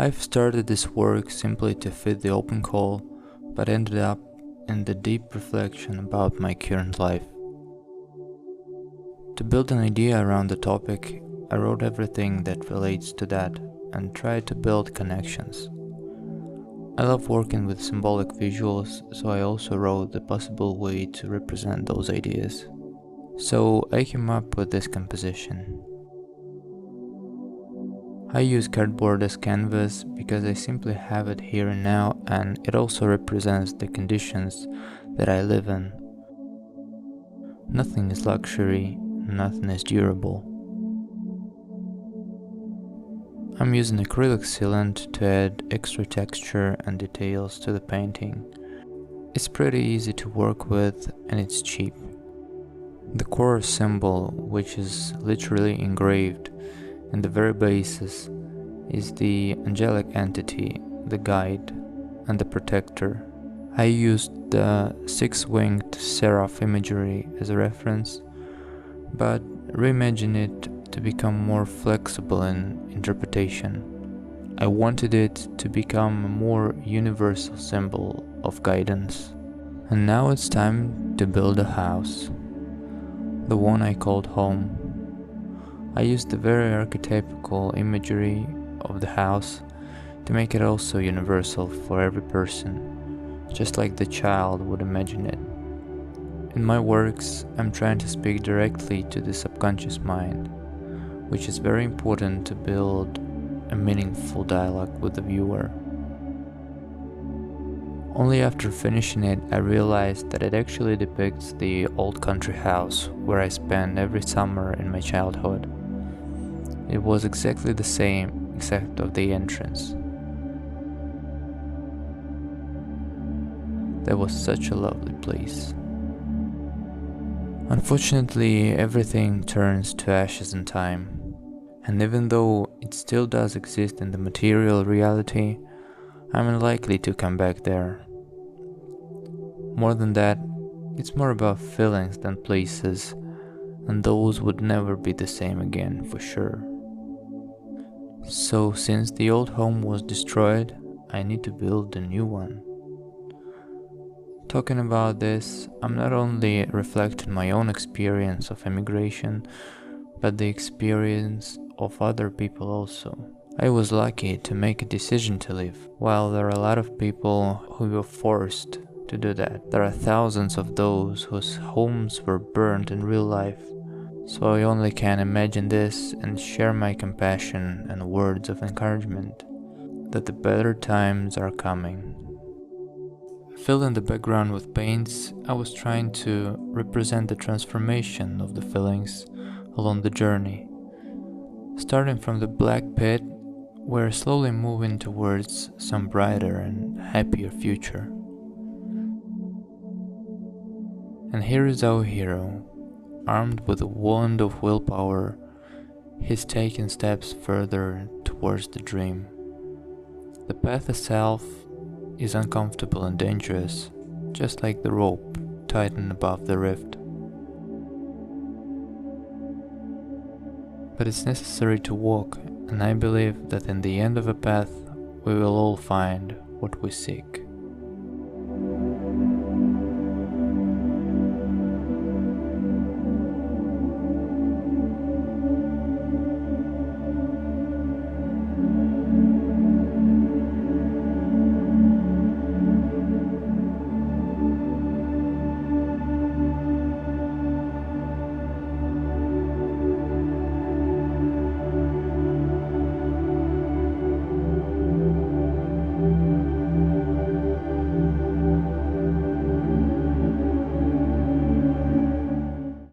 I've started this work simply to fit the open call, but ended up in the deep reflection about my current life. To build an idea around the topic, I wrote everything that relates to that and tried to build connections. I love working with symbolic visuals, so I also wrote the possible way to represent those ideas. So I came up with this composition. I use cardboard as canvas because I simply have it here and now, and it also represents the conditions that I live in. Nothing is luxury, nothing is durable. I'm using acrylic sealant to add extra texture and details to the painting. It's pretty easy to work with and it's cheap. The core symbol, which is literally engraved in the very basis, is the angelic entity, the guide, and the protector. I used the six-winged seraph imagery as a reference, but reimagined it to become more flexible in interpretation. I wanted it to become a more universal symbol of guidance. And now it's time to build a house, the one I called home. I used the very archetypical imagery of the house to make it also universal for every person, just like the child would imagine it. In my works, I'm trying to speak directly to the subconscious mind, which is very important to build a meaningful dialogue with the viewer. Only after finishing it, I realized that it actually depicts the old country house where I spent every summer in my childhood. It was exactly the same, except of the entrance. That was such a lovely place. Unfortunately, everything turns to ashes in time, and even though it still does exist in the material reality, I'm unlikely to come back there. More than that, it's more about feelings than places, and those would never be the same again for sure. So since the old home was destroyed, I need to build a new one. Talking about this, I'm not only reflecting my own experience of emigration, but the experience of other people also. I was lucky to make a decision to leave, while there are a lot of people who were forced to do that. There are thousands of those whose homes were burned in real life. So I only can imagine this and share my compassion and words of encouragement that the better times are coming. Filling the background with paints, I was trying to represent the transformation of the feelings along the journey. Starting from the black pit, we're slowly moving towards some brighter and happier future. And here is our hero. Armed with a wand of willpower, he's taking steps further towards the dream. The path itself is uncomfortable and dangerous, just like the rope tightened above the rift. But it's necessary to walk, and I believe that in the end of a path, we will all find what we seek.